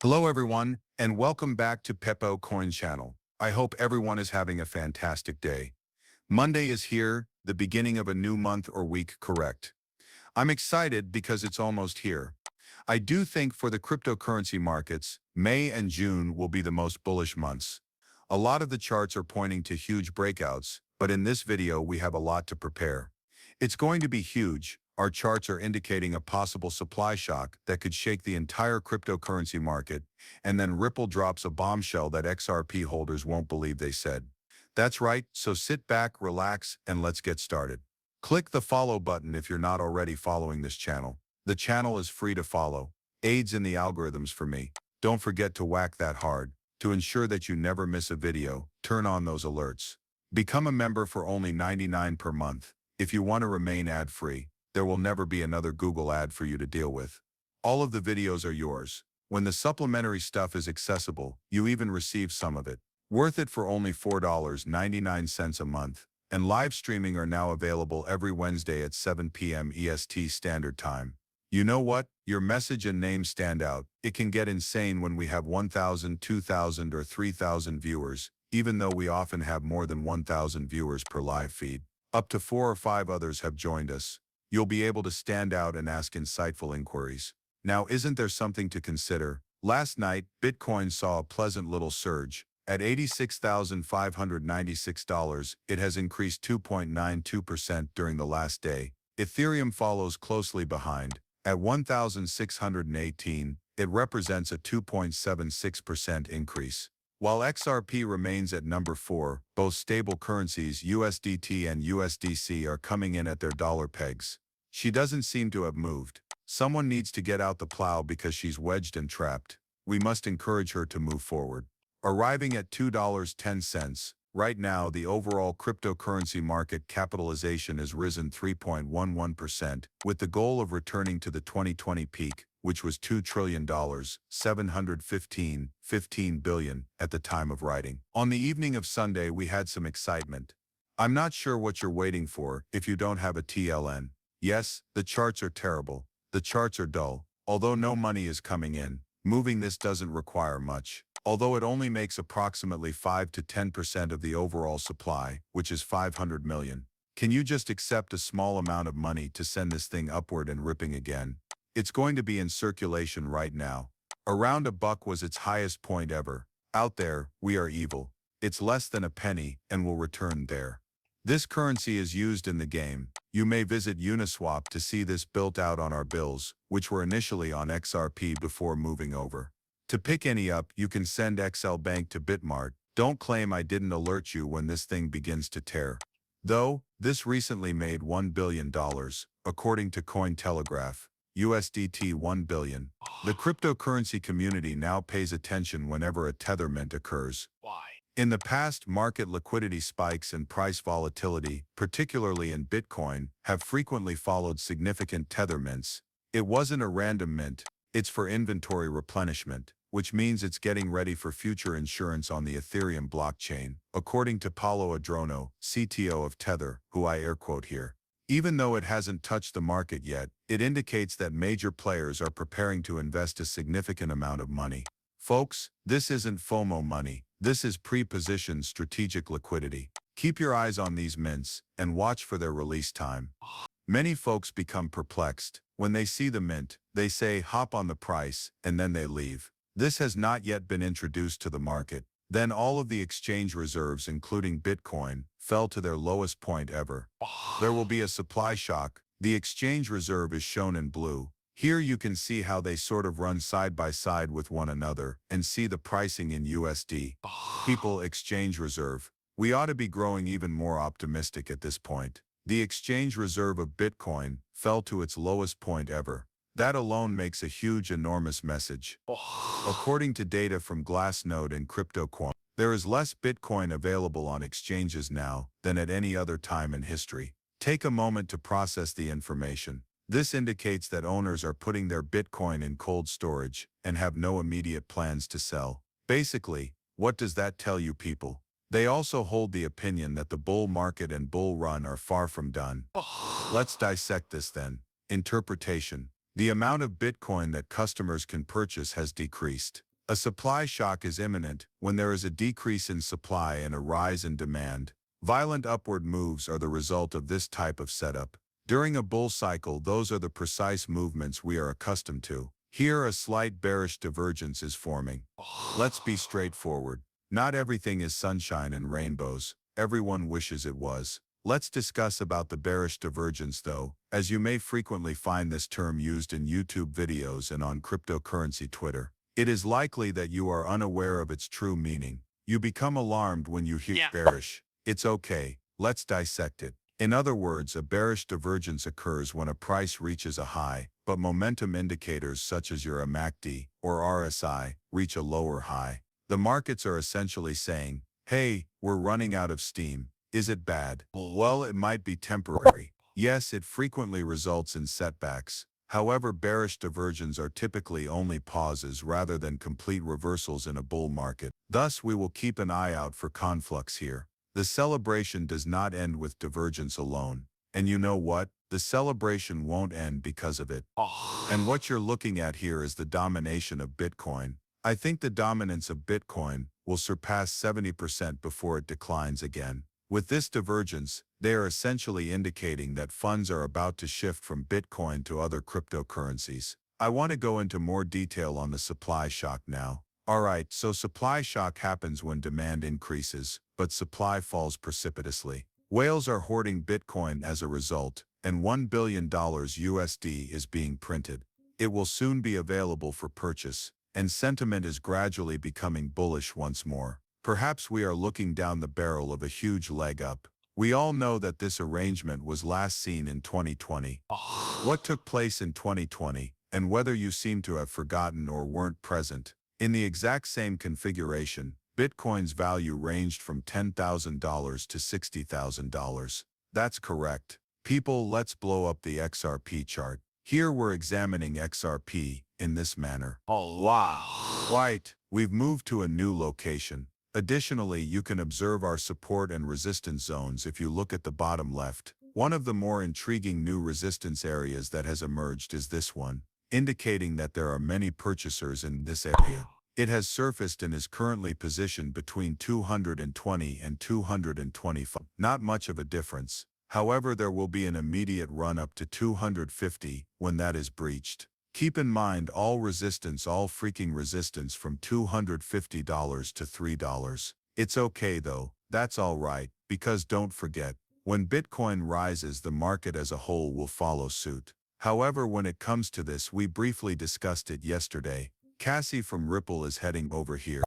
Hello everyone, and welcome back to Pepo Coin Channel. I hope everyone is having a fantastic day. Monday is here, the beginning of a new month or week, correct? I'm excited because it's almost here. I do think for the cryptocurrency markets, May and June will be the most bullish months. A lot of the charts are pointing to huge breakouts, but in this video we have a lot to prepare. It's going to be huge. Our charts are indicating a possible supply shock that could shake the entire cryptocurrency market, and then Ripple drops a bombshell that XRP holders won't believe they said. That's right, so sit back, relax, and let's get started. Click the follow button if you're not already following this channel. The channel is free to follow. Aids in the algorithms for me. Don't forget to whack that hard. To ensure that you never miss a video, turn on those alerts. Become a member for only $99 per month. If you want to remain ad-free, there will never be another Google ad for you to deal with. All of the videos are yours. When the supplementary stuff is accessible, you even receive some of it. Worth it for only $4.99 a month. And live streaming are now available every Wednesday at 7 p.m. EST Standard Time. You know what? Your message and name stand out. It can get insane when we have 1,000, 2,000, or 3,000 viewers, even though we often have more than 1,000 viewers per live feed. Up to 4 or 5 others have joined us. You'll be able to stand out and ask insightful inquiries. Now, isn't there something to consider? Last night, Bitcoin saw a pleasant little surge. At $86,596, it has increased 2.92% during the last day. Ethereum follows closely behind. At 1,618, it represents a 2.76% increase. While XRP remains at number 4, both stable currencies USDT and USDC are coming in at their dollar pegs. She doesn't seem to have moved. Someone needs to get out the plow because she's wedged and trapped. We must encourage her to move forward. Arriving at $2.10, right now the overall cryptocurrency market capitalization has risen 3.11%, with the goal of returning to the 2020 peak, which was $2 trillion, 15 billion at the time of writing. On the evening of Sunday, we had some excitement. I'm not sure what you're waiting for if you don't have a TLN. Yes, the charts are terrible. The charts are dull. Although no money is coming in, moving this doesn't require much. Although it only makes approximately 5 to 10% of the overall supply, which is 500 million. Can you just accept a small amount of money to send this thing upward and ripping again? It's going to be in circulation right now. Around $1 was its highest point ever. Out there, we are evil. It's less than a penny and will return there. This currency is used in the game. You may visit Uniswap to see this built out on our bills, which were initially on XRP before moving over. To pick any up, you can send XL Bank to Bitmart. Don't claim I didn't alert you when this thing begins to tear. Though, this recently made $1 billion, according to Cointelegraph. USDT 1 billion. The cryptocurrency community now pays attention whenever a tether mint occurs. Why? In the past, market liquidity spikes and price volatility, particularly in Bitcoin, have frequently followed significant tether mints. It wasn't a random mint, it's for inventory replenishment, which means it's getting ready for future insurance on the Ethereum blockchain, according to Paulo Adrono, CTO of Tether, who I air quote here. Even though it hasn't touched the market yet, it indicates that major players are preparing to invest a significant amount of money. Folks, this isn't FOMO money. This is pre-positioned strategic liquidity. Keep your eyes on these mints and watch for their release time. Many folks become perplexed. When they see the mint, they say hop on the price, and then they leave. This has not yet been introduced to the market. Then all of the exchange reserves, including Bitcoin, fell to their lowest point ever. There will be a supply shock. The exchange reserve is shown in blue. Here you can see how they sort of run side by side with one another and see the pricing in USD. People exchange reserve. We ought to be growing even more optimistic at this point. The exchange reserve of Bitcoin fell to its lowest point ever. That alone makes a huge, enormous message. According to data from Glassnode and CryptoQuant, there is less Bitcoin available on exchanges now than at any other time in history. Take a moment to process the information. This indicates that owners are putting their Bitcoin in cold storage and have no immediate plans to sell. Basically, what does that tell you people? They also hold the opinion that the bull market and bull run are far from done. Let's dissect this then. Interpretation. The amount of Bitcoin that customers can purchase has decreased. A supply shock is imminent when there is a decrease in supply and a rise in demand. Violent upward moves are the result of this type of setup. During a bull cycle, those are the precise movements we are accustomed to. Here, a slight bearish divergence is forming. Let's be straightforward. Not everything is sunshine and rainbows. Everyone wishes it was. Let's discuss about the bearish divergence though, as you may frequently find this term used in YouTube videos and on cryptocurrency Twitter. It is likely that you are unaware of its true meaning. You become alarmed when you hear bearish. It's okay. Let's dissect it. In other words, a bearish divergence occurs when a price reaches a high, but momentum indicators such as your MACD or RSI reach a lower high. The markets are essentially saying, hey, we're running out of steam. Is it bad? Well, it might be temporary. Yes, it frequently results in setbacks. However, bearish divergences are typically only pauses rather than complete reversals in a bull market. Thus, we will keep an eye out for conflux here. The celebration does not end with divergence alone. And you know what? The celebration won't end because of it. And what you're looking at here is the domination of Bitcoin. I think the dominance of Bitcoin will surpass 70% before it declines again. With this divergence, they are essentially indicating that funds are about to shift from Bitcoin to other cryptocurrencies. I want to go into more detail on the supply shock now. Alright, so supply shock happens when demand increases, but supply falls precipitously. Whales are hoarding Bitcoin as a result, and $1 billion USD is being printed. It will soon be available for purchase, and sentiment is gradually becoming bullish once more. Perhaps we are looking down the barrel of a huge leg up. We all know that this arrangement was last seen in 2020. What took place in 2020, and whether you seem to have forgotten or weren't present. In the exact same configuration, Bitcoin's value ranged from $10,000 to $60,000. That's correct. People, let's blow up the XRP chart. Here we're examining XRP in this manner. Oh wow! Right, we've moved to a new location. Additionally, you can observe our support and resistance zones if you look at the bottom left. One of the more intriguing new resistance areas that has emerged is this one, indicating that there are many purchasers in this area. It has surfaced and is currently positioned between 220 and 225. Not much of a difference. However, there will be an immediate run up to 250 when that is breached. Keep in mind all freaking resistance from $250 to $3. It's okay though, that's alright, because don't forget, when Bitcoin rises the market as a whole will follow suit. However, when it comes to this, we briefly discussed it yesterday. Cassie from Ripple is heading over here.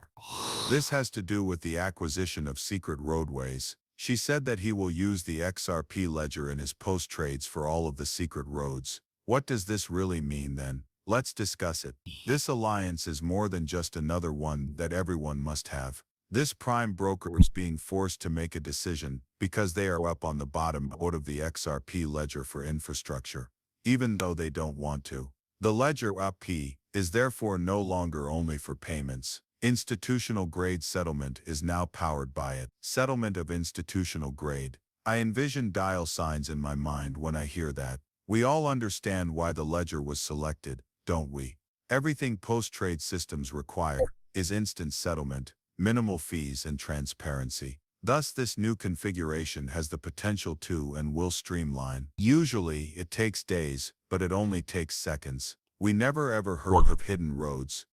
This has to do with the acquisition of secret roadways. She said that he will use the XRP ledger in his post trades for all of the secret roads. What does this really mean then? Let's discuss it. This alliance is more than just another one that everyone must have. This prime broker is being forced to make a decision because they are up on the bottom out of the XRP ledger for infrastructure, even though they don't want to. The ledger XRP is therefore no longer only for payments. Institutional grade settlement is now powered by it. Settlement of institutional grade. I envision dial signs in my mind when I hear that. We all understand why the ledger was selected, don't we? Everything post-trade systems require is instant settlement, minimal fees and transparency. Thus, this new configuration has the potential to and will streamline. Usually, it takes days, but it only takes seconds. We never ever heard of hidden roads.